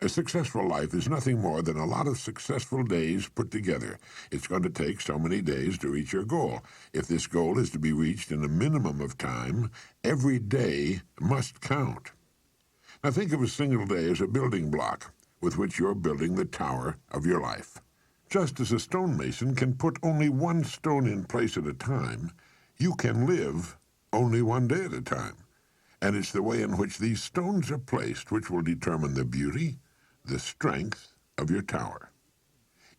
A successful life is nothing more than a lot of successful days put together. It's going to take so many days to reach your goal. If this goal is to be reached in a minimum of time, every day must count. Now think of a single day as a building block with which you're building the tower of your life. Just as a stonemason can put only one stone in place at a time, you can live only one day at a time. And it's the way in which these stones are placed which will determine the beauty, the strength of your tower.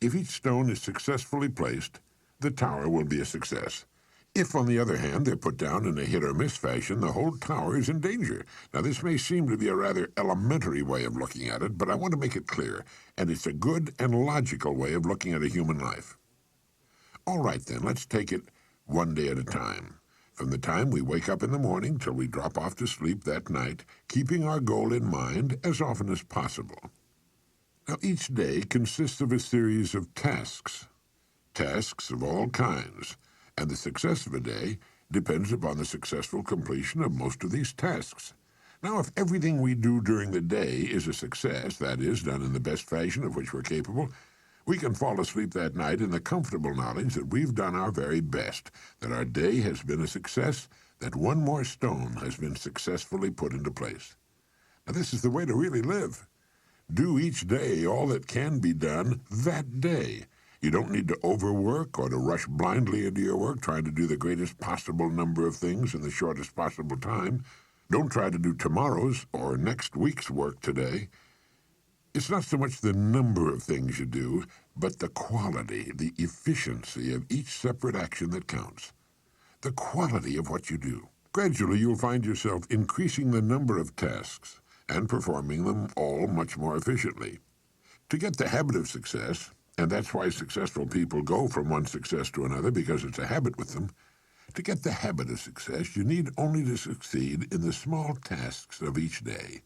If each stone is successfully placed, the tower will be a success. If, on the other hand, they're put down in a hit-or-miss fashion, the whole tower is in danger. Now, this may seem to be a rather elementary way of looking at it, but I want to make it clear, and it's a good and logical way of looking at a human life. All right, then, let's take it one day at a time. From the time we wake up in the morning till we drop off to sleep that night, keeping our goal in mind as often as possible. Now, each day consists of a series of tasks of all kinds, and the success of a day depends upon the successful completion of most of these tasks. Now, if everything we do during the day is a success, that is, done in the best fashion of which we're capable, we can fall asleep that night in the comfortable knowledge that we've done our very best, that our day has been a success, that one more stone has been successfully put into place. Now, this is the way to really live. Do each day all that can be done that day. You don't need to overwork or to rush blindly into your work trying to do the greatest possible number of things in the shortest possible time. Don't try to do tomorrow's or next week's work today. It's not so much the number of things you do, but the quality, the efficiency of each separate action that counts. The quality of what you do. Gradually, you'll find yourself increasing the number of tasks and performing them all much more efficiently. To get the habit of success, and that's why successful people go from one success to another, because it's a habit with them, to get the habit of success, you need only to succeed in the small tasks of each day.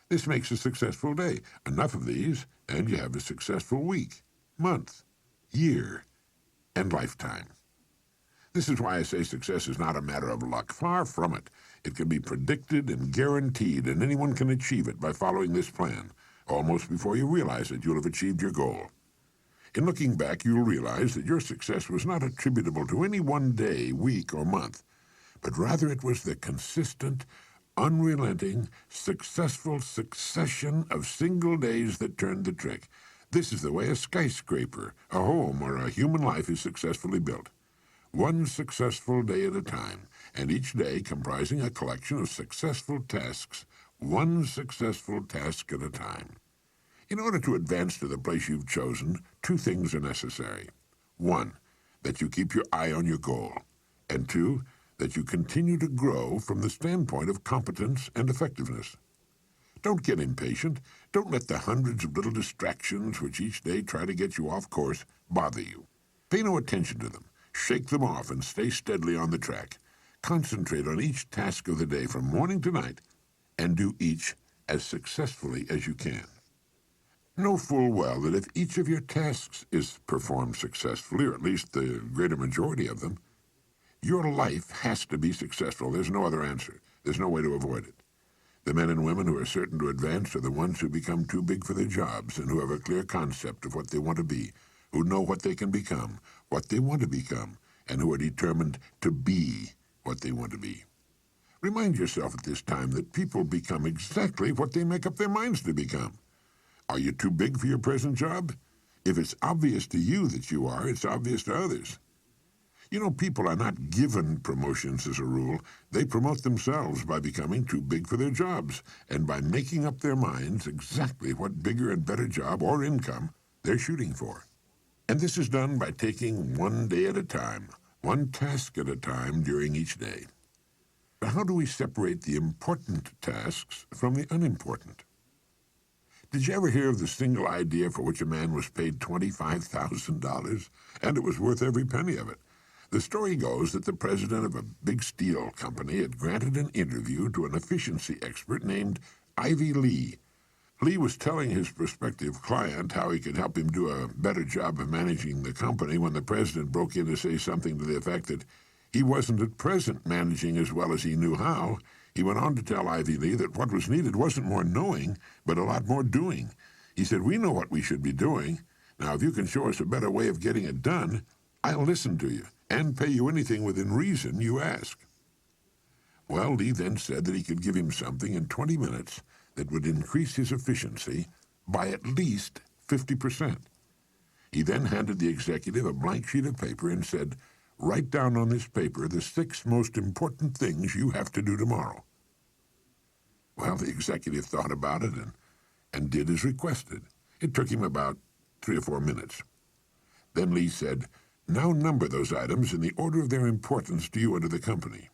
This makes a successful day. Enough of these, and you have a successful week, month, year, and lifetime. This is why I say success is not a matter of luck. Far from it. It can be predicted and guaranteed, and anyone can achieve it by following this plan. Almost before you realize it, you'll have achieved your goal. In looking back, you'll realize that your success was not attributable to any one day, week, or month, but rather it was the consistent, unrelenting, successful succession of single days that turned the trick. This is the way a skyscraper, a home, or a human life is successfully built. One successful day at a time, and each day comprising a collection of successful tasks, one successful task at a time. In order to advance to the place you've chosen, two things are necessary. One, that you keep your eye on your goal, and two, that you continue to grow from the standpoint of competence and effectiveness. Don't get impatient. Don't let the hundreds of little distractions which each day try to get you off course bother you. Pay no attention to them. Shake them off and stay steadily on the track. Concentrate on each task of the day from morning to night, and do each as successfully as you can. Know full well that if each of your tasks is performed successfully, or at least the greater majority of them, Your life has to be successful. There's no other answer. There's no way to avoid it. The men and women who are certain to advance are the ones who become too big for their jobs and who have a clear concept of what they want to be, who know what they can become, what they want to become, and who are determined to be what they want to be. Remind yourself at this time that people become exactly what they make up their minds to become. Are you too big for your present job? If it's obvious to you that you are, it's obvious to others. You know, people are not given promotions as a rule. They promote themselves by becoming too big for their jobs and by making up their minds exactly what bigger and better job or income they're shooting for. And this is done by taking one day at a time, one task at a time during each day. But how do we separate the important tasks from the unimportant? Did you ever hear of the single idea for which a man was paid $25,000? And it was worth every penny of it. The story goes that the president of a big steel company had granted an interview to an efficiency expert named Ivy Lee. Lee was telling his prospective client how he could help him do a better job of managing the company when the president broke in to say something to the effect that he wasn't at present managing as well as he knew how. He went on to tell Ivy Lee that what was needed wasn't more knowing, but a lot more doing. He said, "We know what we should be doing. Now, if you can show us a better way of getting it done, I'll listen to you and pay you anything within reason you ask." Well, Lee then said that he could give him something in 20 minutes that would increase his efficiency by at least 50%. He then handed the executive a blank sheet of paper and said, "Write down on this paper the 6 most important things you have to do tomorrow." Well, the executive thought about it and did as requested. It took him about 3 or 4 minutes. Then Lee said, "Now number those items in the order of their importance to you and to the company."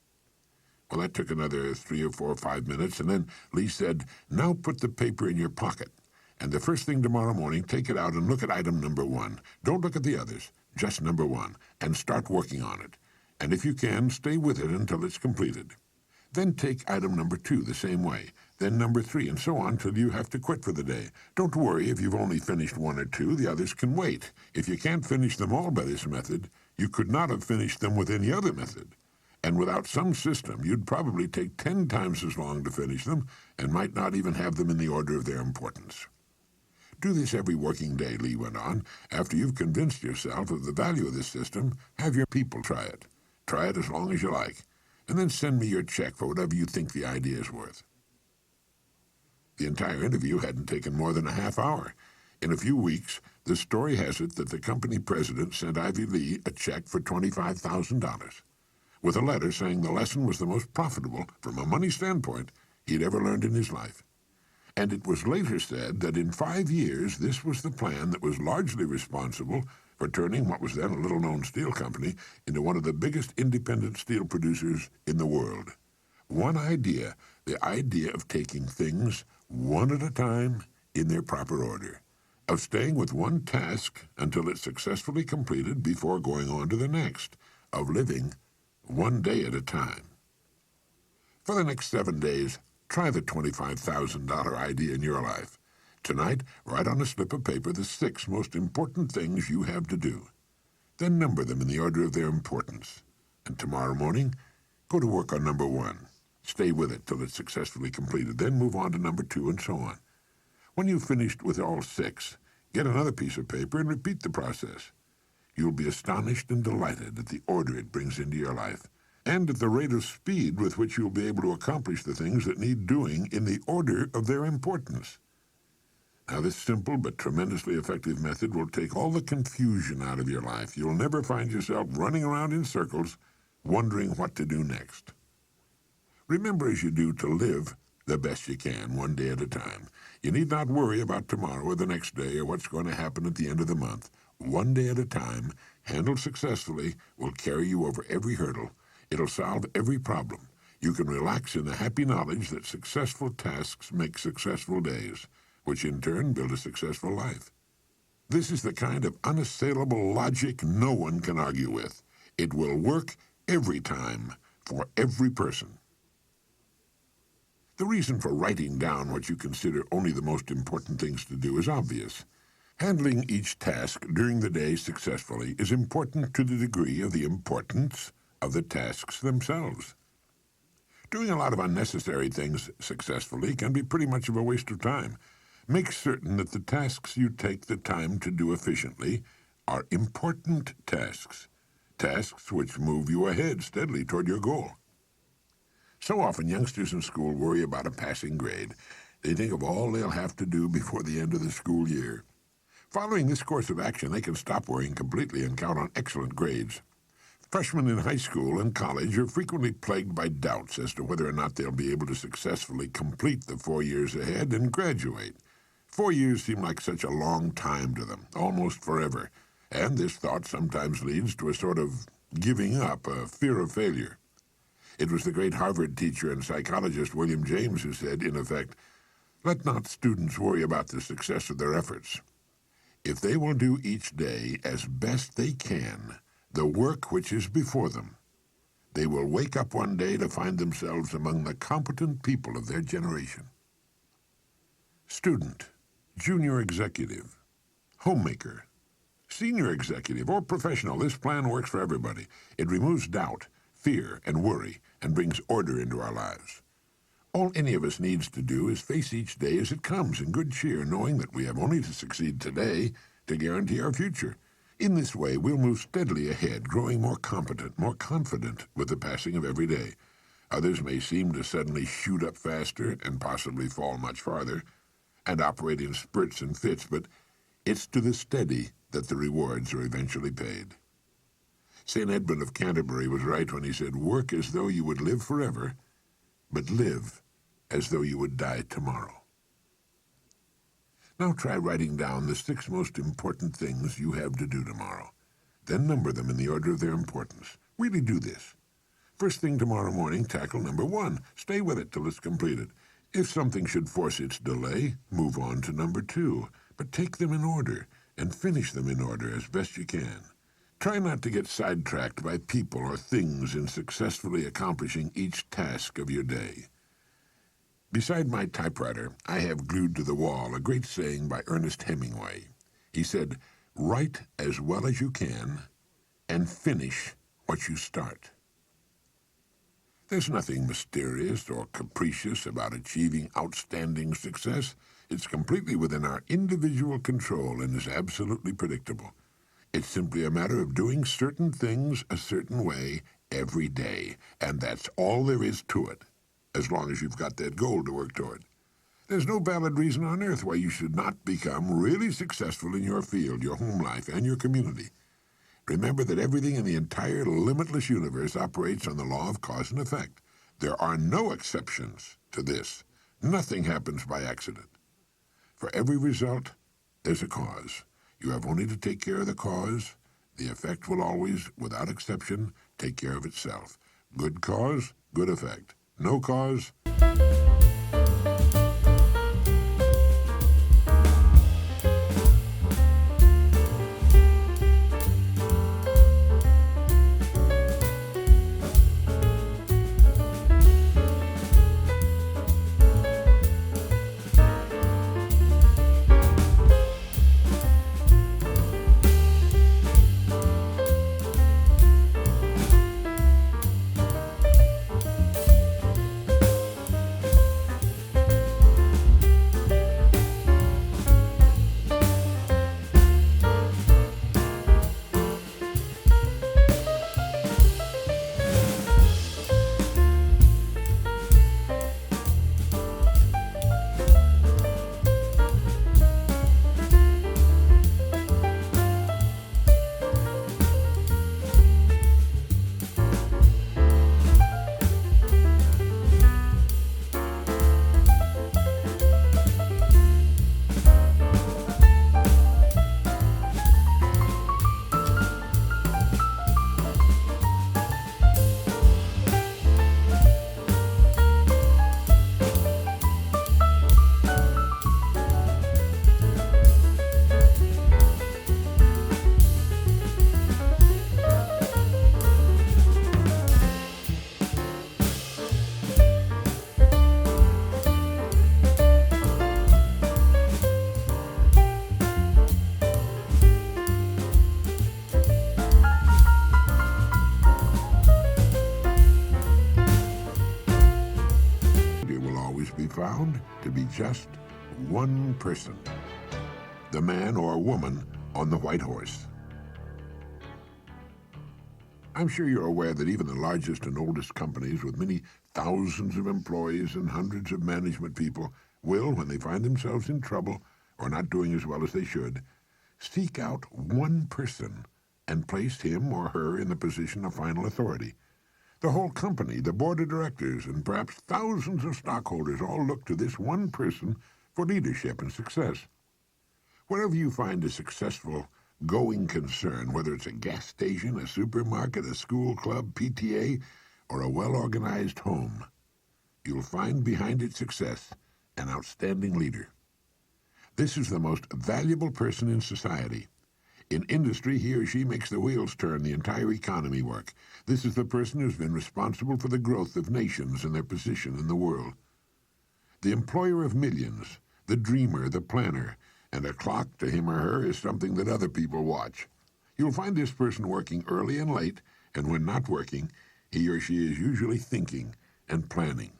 Well, that took another 3 or 4 or 5 minutes, and then Lee said, "Now put the paper in your pocket, and the first thing tomorrow morning, take it out and look at item number 1. Don't look at the others, just number 1, and start working on it. And if you can, stay with it until it's completed. Then take item number 2 the same way, then number 3, and so on till you have to quit for the day. Don't worry if you've only finished 1 or 2, the others can wait. If you can't finish them all by this method, you could not have finished them with any other method. And without some system, you'd probably take 10 times as long to finish them and might not even have them in the order of their importance. Do this every working day," Lee went on. "After you've convinced yourself of the value of this system, have your people try it. Try it as long as you like, and then send me your check for whatever you think the idea is worth." The entire interview hadn't taken more than a half hour. In a few weeks, the story has it that the company president sent Ivy Lee a check for $25,000, with a letter saying the lesson was the most profitable, from a money standpoint, he'd ever learned in his life. And it was later said that in 5 years, this was the plan that was largely responsible for turning what was then a little-known steel company into one of the biggest independent steel producers in the world. One idea, the idea of taking things one at a time in their proper order, of staying with one task until it's successfully completed before going on to the next, of living one day at a time. For the next 7 days, try the $25,000 idea in your life. Tonight, write on a slip of paper the 6 most important things you have to do. Then number them in the order of their importance. And tomorrow morning, go to work on number 1. Stay with it till it's successfully completed. Then move on to number 2 and so on. When you've finished with all 6, get another piece of paper and repeat the process. You'll be astonished and delighted at the order it brings into your life, and at the rate of speed with which you'll be able to accomplish the things that need doing in the order of their importance. Now, this simple but tremendously effective method will take all the confusion out of your life. You'll never find yourself running around in circles, wondering what to do next. Remember as you do to live the best you can, one day at a time. You need not worry about tomorrow or the next day or what's going to happen at the end of the month. One day at a time, handled successfully, will carry you over every hurdle. It'll solve every problem. You can relax in the happy knowledge that successful tasks make successful days, which in turn build a successful life. This is the kind of unassailable logic no one can argue with. It will work every time, for every person. The reason for writing down what you consider only the most important things to do is obvious. Handling each task during the day successfully is important to the degree of the importance of the tasks themselves. Doing a lot of unnecessary things successfully can be pretty much of a waste of time. Make certain that the tasks you take the time to do efficiently are important tasks, tasks which move you ahead steadily toward your goal. So often youngsters in school worry about a passing grade. They think of all they'll have to do before the end of the school year. Following this course of action, they can stop worrying completely and count on excellent grades. Freshmen in high school and college are frequently plagued by doubts as to whether or not they'll be able to successfully complete the 4 years ahead and graduate. 4 years seem like such a long time to them, almost forever, and this thought sometimes leads to a sort of giving up, a fear of failure. It was the great Harvard teacher and psychologist William James who said, in effect, "Let not students worry about the success of their efforts. If they will do each day as best they can the work which is before them, they will wake up one day to find themselves among the competent people of their generation." Student, junior executive, homemaker, senior executive, or professional, this plan works for everybody. It removes doubt, fear, and worry, and brings order into our lives. All any of us needs to do is face each day as it comes in good cheer, knowing that we have only to succeed today to guarantee our future. In this way, we'll move steadily ahead, growing more competent, more confident with the passing of every day. Others may seem to suddenly shoot up faster and possibly fall much farther, and operate in spurts and fits, but it's to the steady that the rewards are eventually paid. St. Edmund of Canterbury was right when he said, "Work as though you would live forever, but live as though you would die tomorrow." Now try writing down the 6 most important things you have to do tomorrow. Then number them in the order of their importance. Really do this. First thing tomorrow morning, tackle number 1. Stay with it till it's completed. If something should force its delay, move on to number 2. But take them in order and finish them in order as best you can. Try not to get sidetracked by people or things in successfully accomplishing each task of your day. Beside my typewriter, I have glued to the wall a great saying by Ernest Hemingway. He said, "Write as well as you can and finish what you start." There's nothing mysterious or capricious about achieving outstanding success. It's completely within our individual control and is absolutely predictable. It's simply a matter of doing certain things a certain way every day, and that's all there is to it, as long as you've got that goal to work toward. There's no valid reason on earth why you should not become really successful in your field, your home life, and your community. Remember that everything in the entire limitless universe operates on the law of cause and effect. There are no exceptions to this. Nothing happens by accident. For every result, there's a cause. You have only to take care of the cause. The effect will always, without exception, take care of itself. Good cause, good effect. No cause, found to be just one person, the man or woman on the white horse. I'm sure you're aware that even the largest and oldest companies with many thousands of employees and hundreds of management people will, when they find themselves in trouble or not doing as well as they should, seek out one person and place him or her in the position of final authority. The whole company, the board of directors, and perhaps thousands of stockholders all look to this one person for leadership and success. Wherever you find a successful, going concern, whether it's a gas station, a supermarket, a school club, PTA, or a well-organized home, you'll find behind its success an outstanding leader. This is the most valuable person in society. In industry, he or she makes the wheels turn, the entire economy work. This is the person who's been responsible for the growth of nations and their position in the world. The employer of millions, the dreamer, the planner, and a clock to him or her is something that other people watch. You'll find this person working early and late, and when not working, he or she is usually thinking and planning.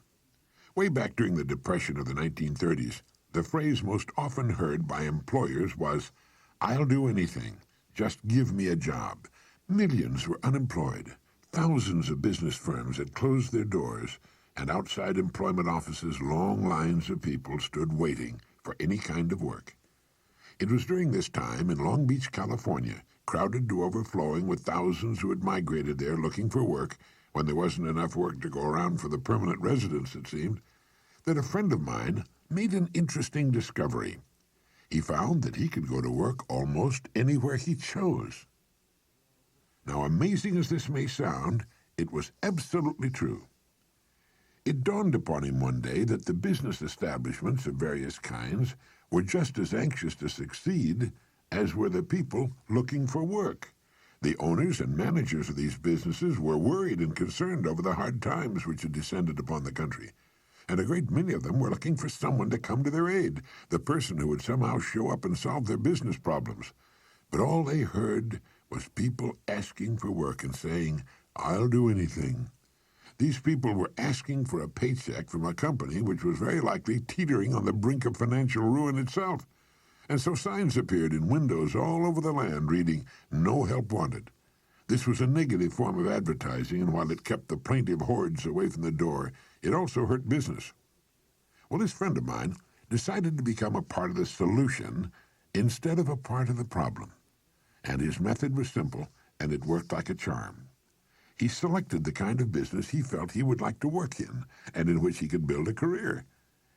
Way back during the Depression of the 1930s, the phrase most often heard by employers was, "I'll do anything, just give me a job." Millions were unemployed. Thousands of business firms had closed their doors, and outside employment offices long lines of people stood waiting for any kind of work. It was during this time in Long Beach, California, crowded to overflowing with thousands who had migrated there looking for work when there wasn't enough work to go around for the permanent residents, it seemed, that a friend of mine made an interesting discovery. He found that he could go to work almost anywhere he chose. Now, amazing as this may sound, it was absolutely true. It dawned upon him one day that the business establishments of various kinds were just as anxious to succeed as were the people looking for work. The owners and managers of these businesses were worried and concerned over the hard times which had descended upon the country, and a great many of them were looking for someone to come to their aid, the person who would somehow show up and solve their business problems. But all they heard was people asking for work and saying, "I'll do anything." These people were asking for a paycheck from a company which was very likely teetering on the brink of financial ruin itself. And so signs appeared in windows all over the land reading, "No help wanted." This was a negative form of advertising, and while it kept the plaintive hordes away from the door, it also hurt business. Well, this friend of mine decided to become a part of the solution instead of a part of the problem. And his method was simple, and it worked like a charm. He selected the kind of business he felt he would like to work in, and in which he could build a career.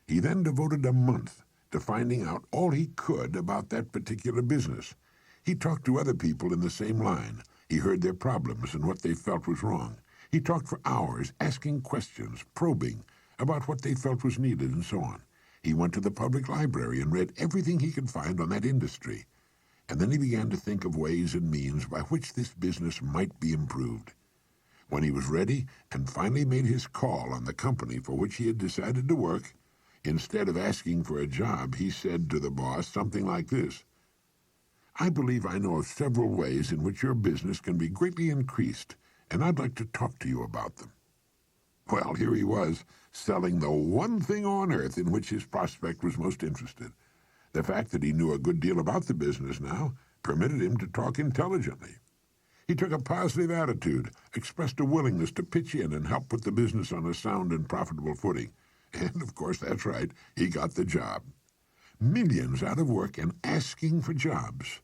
He then devoted a month to finding out all he could about that particular business. He talked to other people in the same line. He heard their problems and what they felt was wrong. He talked for hours, asking questions, probing about what they felt was needed, and so on. He went to the public library and read everything he could find on that industry. And then he began to think of ways and means by which this business might be improved. When he was ready and finally made his call on the company for which he had decided to work, instead of asking for a job, he said to the boss something like this: "I believe I know of several ways in which your business can be greatly increased, and I'd like to talk to you about them." Well, here he was, selling the one thing on earth in which his prospect was most interested. The fact that he knew a good deal about the business now permitted him to talk intelligently. He took a positive attitude, expressed a willingness to pitch in and help put the business on a sound and profitable footing. And, of course, that's right, he got the job. Millions out of work and asking for jobs.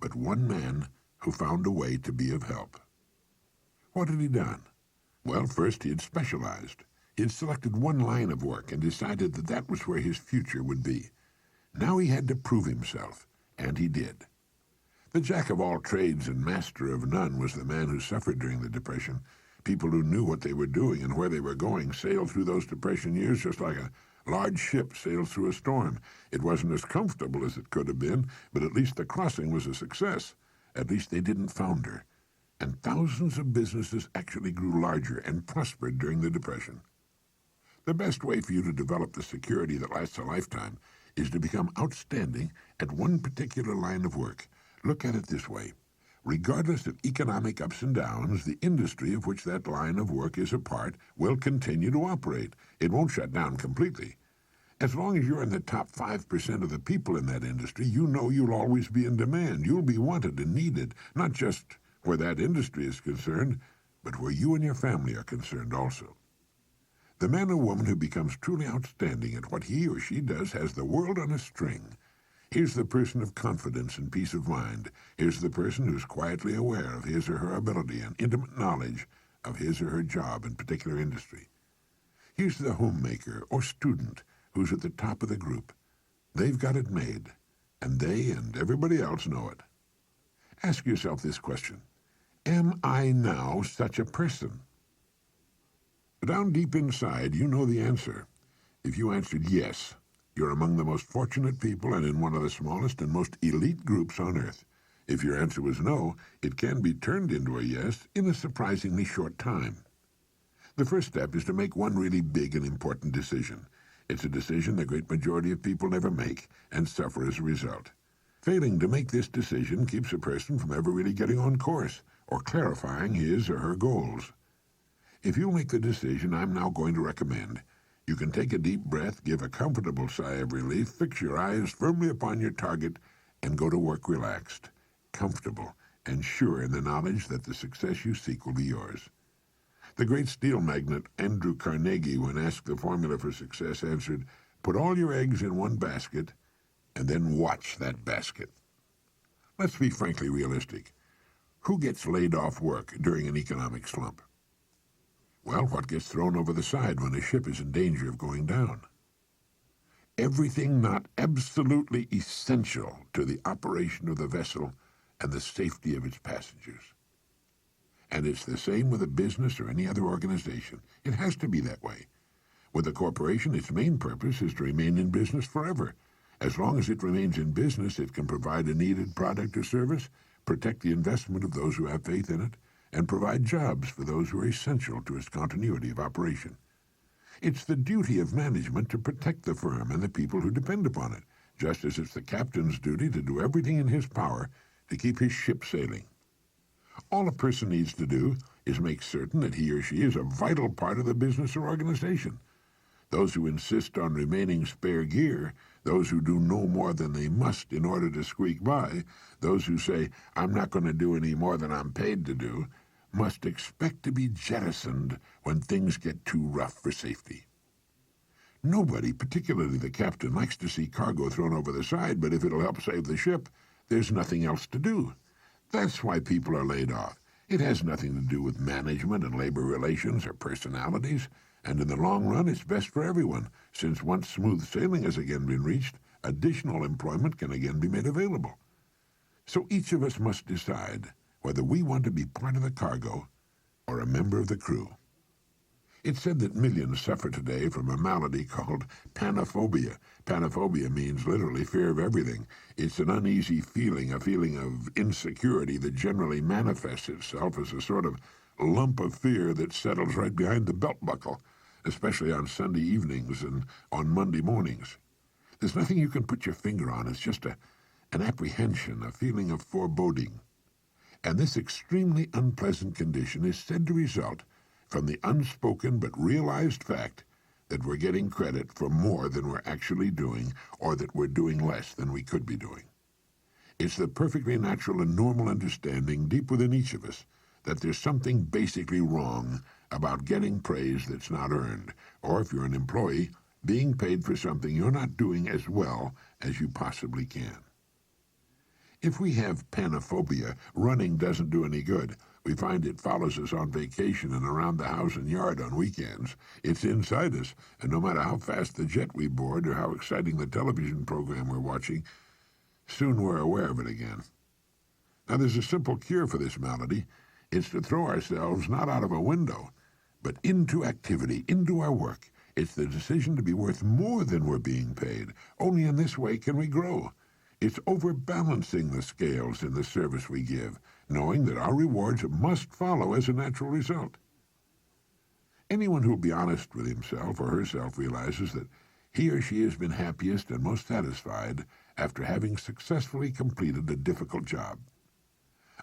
But one man who found a way to be of help. What had he done? Well, first he had specialized. He had selected one line of work and decided that that was where his future would be. Now he had to prove himself, and he did. The jack of all trades and master of none was the man who suffered during the Depression. People who knew what they were doing and where they were going sailed through those Depression years just like a large ship sails through a storm. It wasn't as comfortable as it could have been, but at least the crossing was a success. At least they didn't founder. And thousands of businesses actually grew larger and prospered during the Depression. The best way for you to develop the security that lasts a lifetime is to become outstanding at one particular line of work. Look at it this way. Regardless of economic ups and downs, the industry of which that line of work is a part will continue to operate. It won't shut down completely. As long as you're in the top 5% of the people in that industry, you know you'll always be in demand. You'll be wanted and needed, not just where that industry is concerned, but where you and your family are concerned also. The man or woman who becomes truly outstanding at what he or she does has the world on a string. Here's the person of confidence and peace of mind. Here's the person who's quietly aware of his or her ability and intimate knowledge of his or her job in particular industry. Here's the homemaker or student who's at the top of the group. They've got it made, and they and everybody else know it. Ask yourself this question: am I now such a person? Down deep inside, you know the answer. If you answered yes, you're among the most fortunate people and in one of the smallest and most elite groups on earth. If your answer was no, it can be turned into a yes in a surprisingly short time. The first step is to make one really big and important decision. It's a decision the great majority of people never make and suffer as a result. Failing to make this decision keeps a person from ever really getting on course or clarifying his or her goals. If you make the decision I'm now going to recommend, you can take a deep breath, give a comfortable sigh of relief, fix your eyes firmly upon your target, and go to work relaxed, comfortable, and sure in the knowledge that the success you seek will be yours. The great steel magnate Andrew Carnegie, when asked the formula for success, answered, "Put all your eggs in one basket, and then watch that basket." Let's be frankly realistic. Who gets laid off work during an economic slump? Well, what gets thrown over the side when a ship is in danger of going down? Everything not absolutely essential to the operation of the vessel and the safety of its passengers. And it's the same with a business or any other organization. It has to be that way. With a corporation, its main purpose is to remain in business forever. As long as it remains in business, it can provide a needed product or service, protect the investment of those who have faith in it, and provide jobs for those who are essential to its continuity of operation. It's the duty of management to protect the firm and the people who depend upon it, just as it's the captain's duty to do everything in his power to keep his ship sailing. All a person needs to do is make certain that he or she is a vital part of the business or organization. Those who insist on remaining spare gear, those who do no more than they must in order to squeak by, those who say, "I'm not going to do any more than I'm paid to do," must expect to be jettisoned when things get too rough for safety. Nobody, particularly the captain, likes to see cargo thrown over the side, but if it'll help save the ship, there's nothing else to do. That's why people are laid off. It has nothing to do with management and labor relations or personalities, and in the long run it's best for everyone, since once smooth sailing has again been reached, additional employment can again be made available. So each of us must decide whether we want to be part of the cargo or a member of the crew. It's said that millions suffer today from a malady called panophobia. Panophobia means literally fear of everything. It's an uneasy feeling, a feeling of insecurity that generally manifests itself as a sort of lump of fear that settles right behind the belt buckle, especially on Sunday evenings and on Monday mornings. There's nothing you can put your finger on. It's just an apprehension, a feeling of foreboding. And this extremely unpleasant condition is said to result from the unspoken but realized fact that we're getting credit for more than we're actually doing, or that we're doing less than we could be doing. It's the perfectly natural and normal understanding deep within each of us that there's something basically wrong about getting praise that's not earned, or if you're an employee, being paid for something you're not doing as well as you possibly can. If we have panophobia, running doesn't do any good. We find it follows us on vacation and around the house and yard on weekends. It's inside us, and no matter how fast the jet we board or how exciting the television program we're watching, soon we're aware of it again. Now there's a simple cure for this malady. It's to throw ourselves not out of a window, but into activity, into our work. It's the decision to be worth more than we're being paid. Only in this way can we grow. It's overbalancing the scales in the service we give, knowing that our rewards must follow as a natural result. Anyone who will be honest with himself or herself realizes that he or she has been happiest and most satisfied after having successfully completed a difficult job.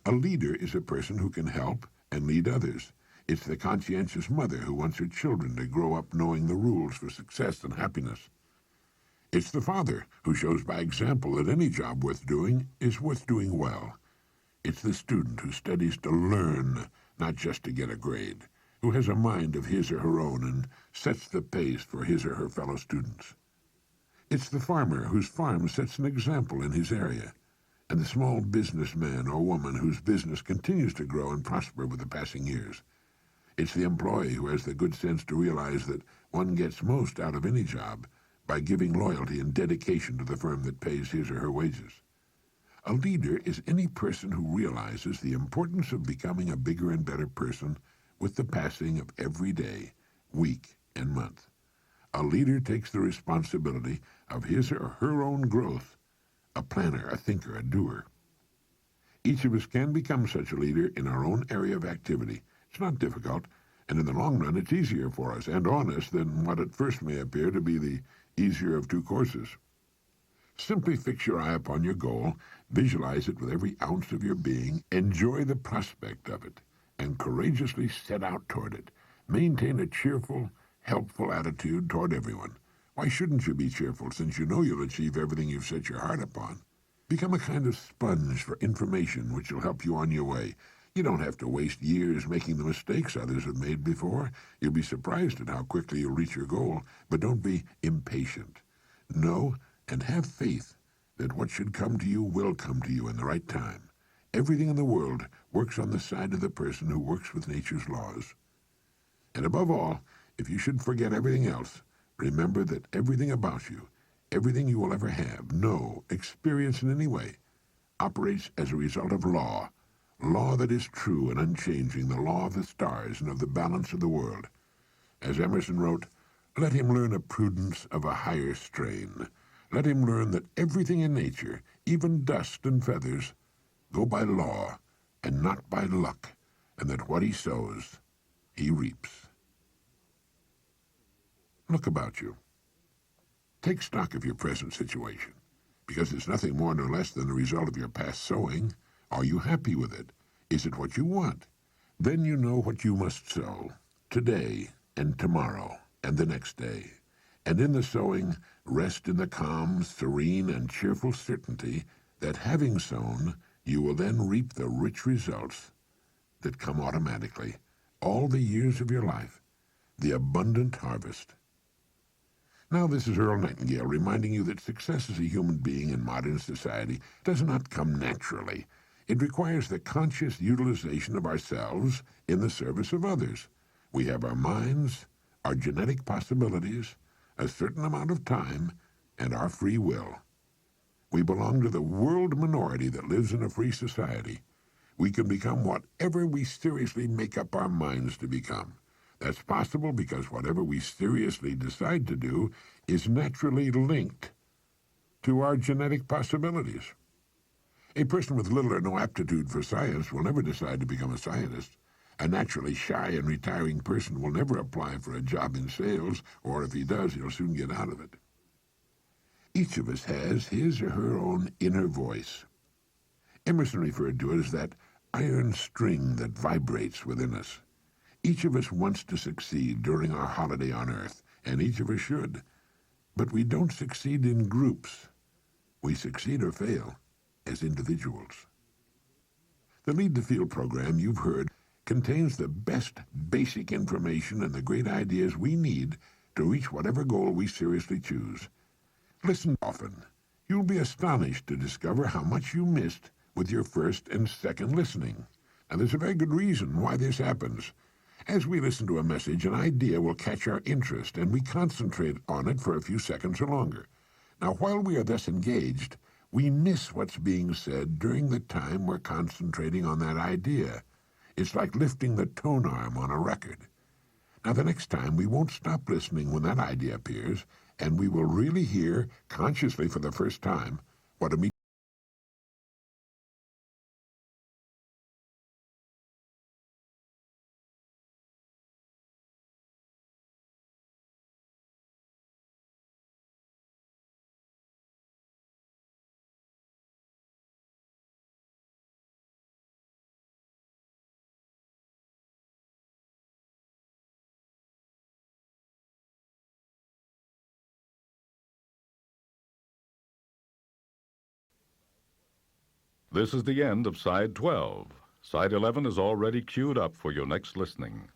A leader is a person who can help and lead others. It's the conscientious mother who wants her children to grow up knowing the rules for success and happiness. It's the father who shows by example that any job worth doing is worth doing well. It's the student who studies to learn, not just to get a grade, who has a mind of his or her own and sets the pace for his or her fellow students. It's the farmer whose farm sets an example in his area, and the small businessman or woman whose business continues to grow and prosper with the passing years. It's the employee who has the good sense to realize that one gets most out of any job by giving loyalty and dedication to the firm that pays his or her wages. A leader is any person who realizes the importance of becoming a bigger and better person with the passing of every day, week, and month. A leader takes the responsibility of his or her own growth, a planner, a thinker, a doer. Each of us can become such a leader in our own area of activity. It's not difficult, and in the long run it's easier for us and on us than what at first may appear to be the easier of two courses. Simply fix your eye upon your goal, visualize it with every ounce of your being, enjoy the prospect of it, and courageously set out toward it. Maintain a cheerful, helpful attitude toward everyone. Why shouldn't you be cheerful, since you know you'll achieve everything you've set your heart upon? Become a kind of sponge for information which will help you on your way. You don't have to waste years making the mistakes others have made before. You'll be surprised at how quickly you'll reach your goal, but don't be impatient. Know and have faith that what should come to you will come to you in the right time. Everything in the world works on the side of the person who works with nature's laws. And above all, if you should forget everything else, remember that everything about you, everything you will ever have, know, experience in any way, operates as a result of law that is true and unchanging, the law of the stars and of the balance of the world. As Emerson wrote, let him learn a prudence of a higher strain. Let him learn that everything in nature, even dust and feathers, go by law and not by luck, and that what he sows, he reaps. Look about you. Take stock of your present situation, because it's nothing more nor less than the result of your past sowing. Are you happy with it? Is it what you want? Then you know what you must sow, today and tomorrow and the next day. And in the sowing, rest in the calm, serene, and cheerful certainty that having sown, you will then reap the rich results that come automatically, all the years of your life, the abundant harvest. Now this is Earl Nightingale reminding you that success as a human being in modern society does not come naturally. It requires the conscious utilization of ourselves in the service of others. We have our minds, our genetic possibilities, a certain amount of time, and our free will. We belong to the world minority that lives in a free society. We can become whatever we seriously make up our minds to become. That's possible because whatever we seriously decide to do is naturally linked to our genetic possibilities. A person with little or no aptitude for science will never decide to become a scientist. A naturally shy and retiring person will never apply for a job in sales, or if he does, he'll soon get out of it. Each of us has his or her own inner voice. Emerson referred to it as that iron string that vibrates within us. Each of us wants to succeed during our holiday on Earth, and each of us should. But we don't succeed in groups. We succeed or fail as individuals. The Lead the Field program you've heard contains the best basic information and the great ideas we need to reach whatever goal we seriously choose. Listen often. You'll be astonished to discover how much you missed with your first and second listening. And there's a very good reason why this happens. As we listen to a message, an idea will catch our interest, and we concentrate on it for a few seconds or longer. Now, while we are thus engaged, we miss what's being said during the time we're concentrating on that idea. It's like lifting the tone arm on a record. Now, the next time, we won't stop listening when that idea appears, and we will really hear, consciously for the first time, what immediately This is the end of Side 12. Side 11 is already queued up for your next listening.